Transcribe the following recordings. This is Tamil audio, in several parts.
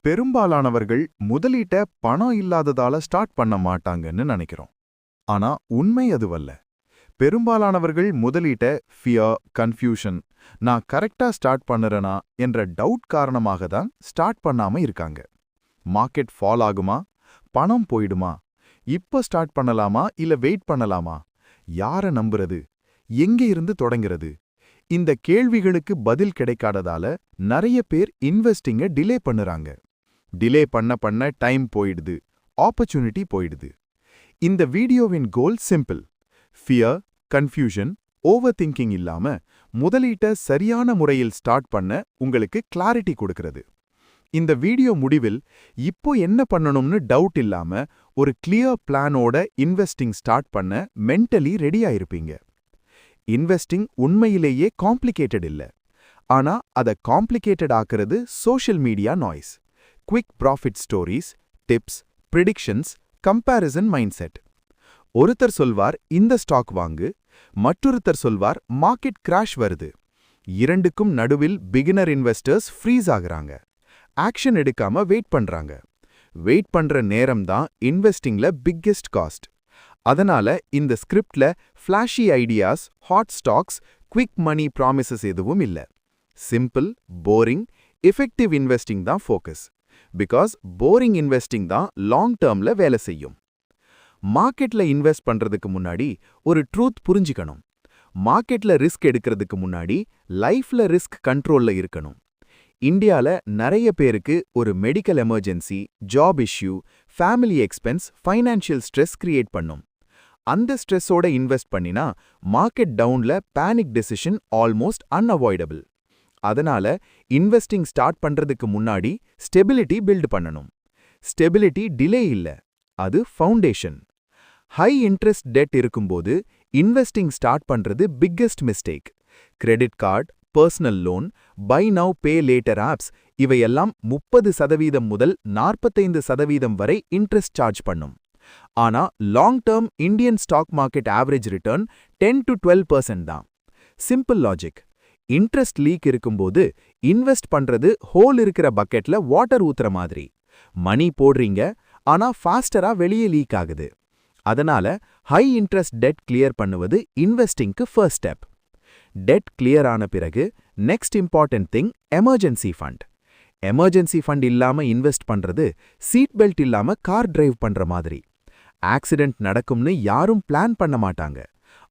பெரும்பாலானவர்கள் முதலீட்ட பணம் இல்லாததால ஸ்டார்ட் பண்ண மாட்டாங்கன்னு நினைக்கிறோம். ஆனா உண்மை அதுவல்ல. பெரும்பாலானவர்கள் முதலீட்ட ஃபியர், கன்ஃபியூஷன், நான் கரெக்டா ஸ்டார்ட் பண்ணுறேனா என்ற டவுட் காரணமாக தான் ஸ்டார்ட் பண்ணாம இருக்காங்க. மார்க்கெட் ஃபால் ஆகுமா, பணம் போயிடுமா, இப்ப ஸ்டார்ட் பண்ணலாமா இல்ல வெயிட் பண்ணலாமா, யார நம்புறது, எங்க இருந்து தொடங்குறது, இந்த கேள்விகளுக்கு பதில் கிடைக்காததால நிறைய பேர் இன்வெஸ்டிங்க டிலே பண்ணுறாங்க. டிலே பண்ண டைம் போயிடுது, ஆப்பர்ச்சுனிட்டி போயிடுது. இந்த வீடியோவின் goal simple. Fear, confusion, over thinking இல்லாம முதலீட்ட சரியான முறையில் ஸ்டார்ட் பண்ண உங்களுக்கு கிளாரிட்டி கொடுக்கிறது. இந்த வீடியோ முடிவில் இப்போ என்ன பண்ணணும்னு டவுட் இல்லாம ஒரு கிளியர் பிளானோட இன்வெஸ்டிங் ஸ்டார்ட் பண்ண மென்டலி ரெடியா இருப்பீங்க. இன்வெஸ்டிங் உண்மையிலேயே காம்ப்ளிகேட்டட் இல்ல. ஆனா அதை காம்ப்ளிகேட்டட் ஆக்குறது social media noise, quick profit stories, tips, predictions, comparison mind set. ஒருத்தர் சொல்வார் இந்த ஸ்டாக் வாங்கு, மற்றொருத்தர் சொல்வார் மார்க்கெட் கிராஷ் வருது. இரண்டுக்கும் நடுவில் பிகினர் இன்வெஸ்டர்ஸ் ஃப்ரீஸ் ஆகுறாங்க. ஆக்ஷன் எடுக்காம வெயிட் பண்றாங்க. வெயிட் பண்ற நேரம் தான் இன்வெஸ்டிங்ல பிக்கெஸ்ட் காஸ்ட். அதனால இந்த ஸ்கிரிப்ட்ல flashy ideas, hot stocks, quick money promises எதுவும் இல்ல. சிம்பிள், போரிங், எஃபெக்டிவ் இன்வெஸ்டிங் தான் ஃபோக்கஸ். பிகாஸ் போரிங் இன்வெஸ்டிங் தான் லாங் டேர்ம்ல வேலை செய்யும். மார்க்கெட்ல இன்வெஸ்ட் பண்றதுக்கு முன்னாடி ஒரு ட்ரூத் புரிஞ்சுக்கணும். மார்க்கெட்ல ரிஸ்க் எடுக்கிறதுக்கு முன்னாடி லைஃப்ல ரிஸ்க் கண்ட்ரோல்ல இருக்கணும். இந்தியால நிறைய பேருக்கு ஒரு medical emergency, job issue, family expense, financial stress create பண்ணும். அந்த ஸ்ட்ரெஸ்ஸோட இன்வெஸ்ட் பண்ணினா மார்க்கெட் டவுன்ல பேனிக் டெசிஷன் ஆல்மோஸ்ட் அன்அவாய்டபிள். அதனால இன்வெஸ்டிங் ஸ்டார்ட் பண்றதுக்கு முன்னாடி ஸ்டெபிலிட்டி பில்ட் பண்ணணும். ஸ்டெபிலிட்டி டிலே இல்ல, அது ஃபவுண்டேஷன். ஹை இன்ட்ரெஸ்ட் டெட் இருக்கும்போது இன்வெஸ்டிங் ஸ்டார்ட் பண்றது biggest mistake. Credit card, personal loan, buy now pay later apps இவையெல்லாம் 30% முதல் 45% வரை இன்ட்ரெஸ்ட் சார்ஜ் பண்ணும். ஆனா long term Indian stock market average return 10 to 12% தான். Simple logic. இன்ட்ரெஸ்ட் லீக் இருக்கும்போது இன்வெஸ்ட் பண்றது ஹோல் இருக்கிற பக்கெட்ல வாட்டர் ஊத்துற மாதிரி. மணி போடுறீங்க, ஆனா ஃபாஸ்டரா வெளியே லீக் ஆகுது. அதனால ஹை இன்ட்ரெஸ்ட் டெட் கிளியர் பண்ணுவது இன்வெஸ்டிங்க்கு ஃபர்ஸ்ட் ஸ்டெப். டெட் கிளியர் ஆன பிறகு next important thing emergency fund. Emergency fund இல்லாம இன்வெஸ்ட் பண்றது சீட் பெல்ட் இல்லாம கார் டிரைவ் பண்ற மாதிரி. ஆக்சிடென்ட் நடக்கும்னு யாரும் பிளான் பண்ண மாட்டாங்க.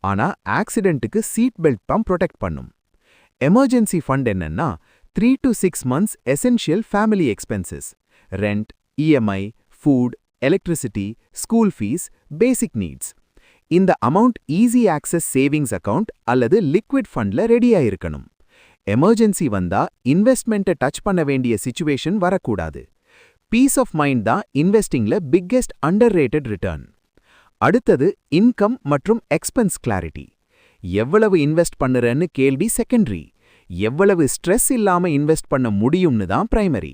ஆனா ஆக்சிடென்ட்டுக்கு சீட் பெல்ட் தான் ப்ரொடெக்ட் பண்ணும். எமர்ஜென்சி ஃபண்ட் என்னன்னா 3 to 6 months essential family expenses, rent, EMI, food, electricity, school fees, basic needs. இந்த amount easy access savings account அல்லது லிக்விட் ஃபண்ட்ல ரெடியா இருக்கணும். எமர்ஜென்சி வந்தா இன்வெஸ்ட்மெண்ட்டை டச் பண்ண வேண்டிய சிச்சுவேஷன் வரக்கூடாது. பீஸ் ஆஃப் மைண்ட் தான் இன்வெஸ்டிங்ல பிக்கெஸ்ட் அண்டர்ரேட்டட் ரிட்டர்ன். அடுத்தது இன்கம் மற்றும் எக்ஸ்பென்ஸ் கிளாரிட்டி. எவ்வளவு இன்வெஸ்ட் பண்ணுறேன்னு கேள்வி செகண்டரி. எவ்வளவு ஸ்ட்ரெஸ் இல்லாம இன்வெஸ்ட் பண்ண முடியும்னு தான் primary.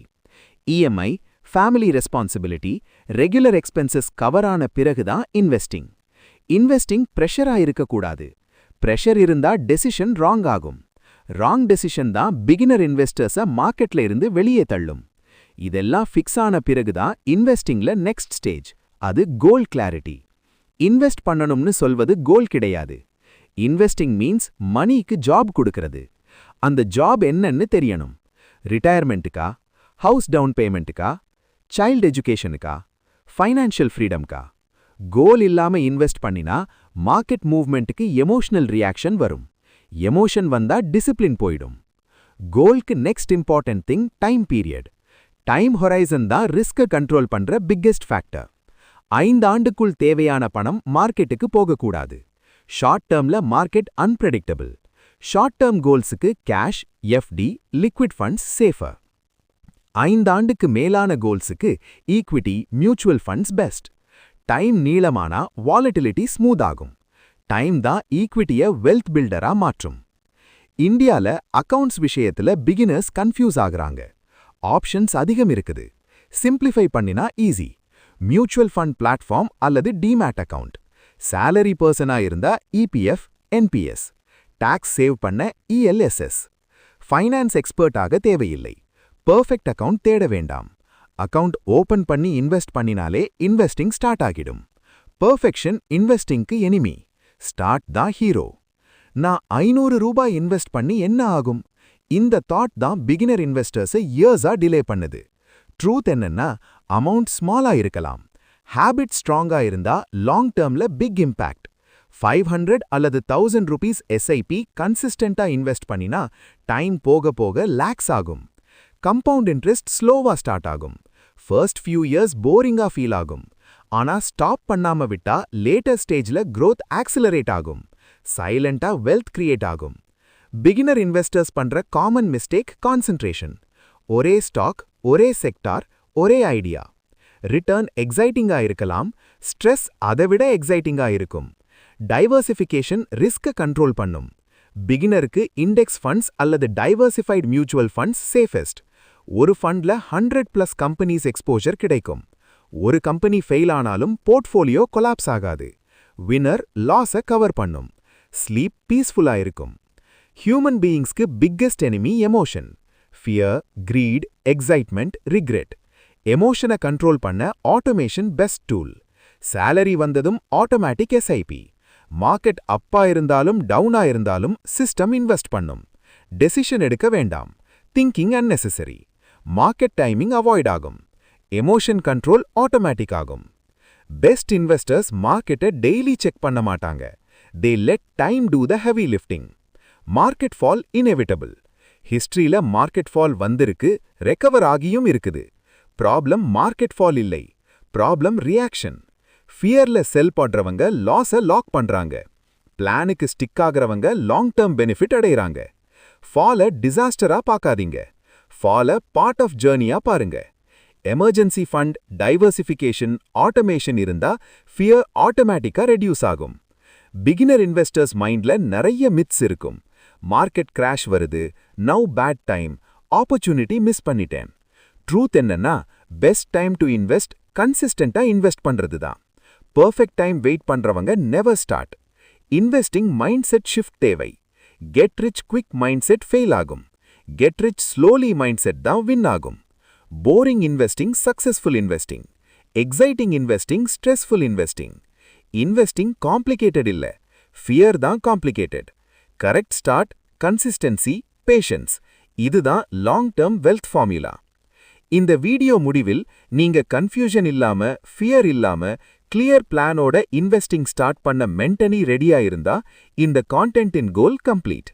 EMI, family responsibility, regular expenses cover ஆன பிறகுதான் இன்வெஸ்டிங். இன்வெஸ்டிங் ப்ரெஷரா இருக்கக்கூடாது. ப்ரெஷர் இருந்தா டெசிஷன் ராங் ஆகும். ராங் டெசிஷன் தான் பிகினர் இன்வெஸ்டர்ஸை மார்க்கெட்ல இருந்து வெளியே தள்ளும். இதெல்லாம் ஃபிக்ஸ் ஆன பிறகுதான் இன்வெஸ்டிங்ல நெக்ஸ்ட் ஸ்டேஜ், அது கோல் கிளாரிட்டி. இன்வெஸ்ட் பண்ணணும்னு சொல்வது கோல் கிடையாது. இன்வெஸ்டிங் மீன்ஸ் மணிக்கு ஜாப் கொடுக்கிறது. அந்த ஜாப் என்னன்னு தெரியணும். ரிட்டையர்மெண்ட்டுக்கா, ஹவுஸ் டவுன் பேமெண்ட்டுக்கா, சைல்டு எஜுகேஷனுக்கா, ஃபைனான்ஷியல் ஃப்ரீடம்கா? கோல் இல்லாம இன்வெஸ்ட் பண்ணினா மார்க்கெட் மூவ்மெண்ட்டுக்கு எமோஷனல் ரியாக்ஷன் வரும். எமோஷன் வந்தா டிசிப்ளின் போயிடும். கோல்க்கு next important thing time period. Time horizon தான் ரிஸ்கை கண்ட்ரோல் பண்ற பிக்கெஸ்ட் ஃபேக்டர். 5 ஆண்டுக்குள் தேவையான பணம் மார்க்கெட்டுக்கு போகக்கூடாது. ஷார்ட் டேர்ம்ல மார்க்கெட் அன்பிரெடிக்டபிள். ஷார்ட் டேர்ம் கோல்ஸுக்கு cash, FD, liquid funds safer. 5 ஆண்டுக்கு மேலான கோல்ஸுக்கு equity, mutual funds best. Time நீளமானா வாலட்டிலிட்டி ஸ்மூத் ஆகும். டைம் தான் ஈக்விட்டியை வெல்த் பில்டரா மாற்றும். இந்தியால அக்கவுண்ட்ஸ் விஷயத்துல பிகினர்ஸ் கன்ஃபியூஸ் ஆகுறாங்க. ஆப்ஷன்ஸ் அதிகம் இருக்குது. சிம்பிளிஃபை பண்ணினா ஈஸி. மியூச்சுவல் ஃபண்ட் பிளாட்ஃபார்ம் அல்லது டிமேட் அக்கவுண்ட். சேலரி பர்சனா இருந்தா இபிஎஃப், என்பிஎஸ். டாக்ஸ் சேவ் பண்ண இஎல்எஸ்எஸ். ஃபைனான்ஸ் எக்ஸ்பர்ட் ஆக தேவையில்லை. பெர்ஃபெக்ட் அக்கவுண்ட் தேட வேண்டாம். அக்கவுண்ட் ஓபன் பண்ணி இன்வெஸ்ட் பண்ணினாலே இன்வெஸ்டிங் ஸ்டார்ட் ஆகிடும். பெர்ஃபெக்ஷன் இன்வெஸ்டிங்க்கு எனிமி. ஸ்டார்ட் தான் ஹீரோ. நான் 500 ரூபாய் இன்வெஸ்ட் பண்ணி என்ன ஆகும்? இந்த தாட் தான் பிகினர் இன்வெஸ்டர்ஸை இயர்ஸா டிலே பண்ணுது. ட்ரூத் என்னன்னா, அமௌண்ட் ஸ்மாலா இருக்கலாம். ஹேபிட் ஸ்ட்ராங்கா இருந்தா லாங் டேர்ம்ல பிக் இம்பாக்ட். 500 அல்லது 1000 ரூபீஸ் எஸ்ஐபி கன்சிஸ்டென்ட்டா இன்வெஸ்ட் பண்ணினா டைம் போக போக லேக்ஸ் ஆகும். கம்பவுண்ட் இன்ட்ரெஸ்ட் ஸ்லோவா ஸ்டார்ட் ஆகும். ஃபர்ஸ்ட் ஃபியூ இயர்ஸ் போரிங்கா ஃபீல் ஆகும். ஆனா ஸ்டாப் பண்ணாம விட்டா லேட்டர் ஸ்டேஜ்ல growth ஆக்சிலரேட் ஆகும். சைலண்டா வெல்த் கிரியேட் ஆகும். பிகினர் இன்வெஸ்டர்ஸ் பண்ற காமன் மிஸ்டேக் கான்சென்ட்ரேஷன். ஒரே ஸ்டாக், ஒரே செக்டார், ஒரே ஐடியா. ரிட்டர்ன் எக்ஸைட்டிங்கா இருக்கலாம், ஸ்ட்ரெஸ் அதைவிட எக்ஸைட்டிங்கா இருக்கும். டைவர்சிஃபிகேஷன் ரிஸ்க கண்ட்ரோல் பண்ணும். பிகினருக்கு இண்டெக்ஸ் ஃபண்ட்ஸ் அல்லது டைவர்சிஃபைட் மியூச்சுவல் ஃபண்ட்ஸ் சேஃபஸ்ட். ஒரு ஃபண்ட்ல 100+ கம்பெனிஸ் எக்ஸ்போஜர் கிடைக்கும். ஒரு கம்பெனி ஃபெயில் ஆனாலும் போர்ட்ஃபோலியோ கொலாப்ஸ் ஆகாது. வினர் லாஸை கவர் பண்ணும். ஸ்லீப் பீஸ்ஃபுல்லா இருக்கும். ஹியூமன் பீயிங்ஸ்க்கு biggest enemy emotion. Fear, greed, excitement, regret. எமோஷனை கண்ட்ரோல் பண்ண ஆட்டோமேஷன் பெஸ்ட் டூல். சேலரி வந்ததும் ஆட்டோமேட்டிக் எஸ்ஐபி. மார்க்கெட் அப்பா இருந்தாலும் டவுனா இருந்தாலும் சிஸ்டம் இன்வெஸ்ட் பண்ணும். டெசிஷன் எடுக்க வேண்டாம். Thinking unnecessary. Market timing avoid ஆகும். எமோஷன் கண்ட்ரோல் ஆட்டோமேட்டிக் ஆகும். பெஸ்ட் இன்வெஸ்டர்ஸ் மார்க்கெட்டை டெய்லி செக் பண்ண மாட்டாங்க. They let time do the heavy lifting. Market fall inevitable. ஹிஸ்டரியில மார்க்கெட் ஃபால் வந்திருக்கு, ரெக்கவர் ஆகியும் இருக்குது. ப்ராப்ளம் மார்க்கெட் ஃபால் இல்லை, ப்ராப்ளம் ரியாக்ஷன். ஃபியர்ல செல் பண்றவங்க லாஸை லாக் பண்றாங்க. பிளானுக்கு ஸ்டிக் ஆகிறவங்க லாங் டேர்ம் பெனிஃபிட் அடையறாங்க. ஃபாலை டிசாஸ்டரா பார்க்காதீங்க. ஃபாலை பார்ட் ஆஃப் ஜர்னியா பாருங்க. எமர்ஜென்சி ஃபண்ட், டைவர்சிஃபிகேஷன், ஆட்டோமேஷன் இருந்தா ஃபியர் ஆட்டோமேட்டிக்கா ரெடியூஸ் ஆகும். பிகினர் இன்வெஸ்டர்ஸ் மைண்ட்ல நிறைய மித்ஸ் இருக்கும். மார்க்கெட் கிராஷ் வருது, now bad time, opportunity miss பண்ணிட்டேன். ட்ரூத் என்னன்னா, பெஸ்ட் டைம் டு இன்வெஸ்ட் கன்சிஸ்டென்ட்டா இன்வெஸ்ட் பண்றது தான். பெர்ஃபெக்ட் டைம் வெயிட் பண்றவங்க never start. Investing mind set shift தேவை. Get rich quick mind set fail ஆகும். Get rich slowly mind set தான் வின் ஆகும். Boring investing successful investing. Exciting investing stressful investing. Investing complicated இல்ல, ஃபியர் தான் complicated. Correct start, consistency, patience. இதுதான் லாங் டேர்ம் வெல்த் ஃபார்முலா. இந்த வீடியோ முடிவில் நீங்க கன்ஃபியூஷன் இல்லாம, ஃபியர் இல்லாம, கிளியர் பிளானோட இன்வெஸ்டிங் ஸ்டார்ட் பண்ண மென்டலி ரெடியா இருந்தா இந்த கான்டென்ட்டின் கோல் கம்ப்ளீட்.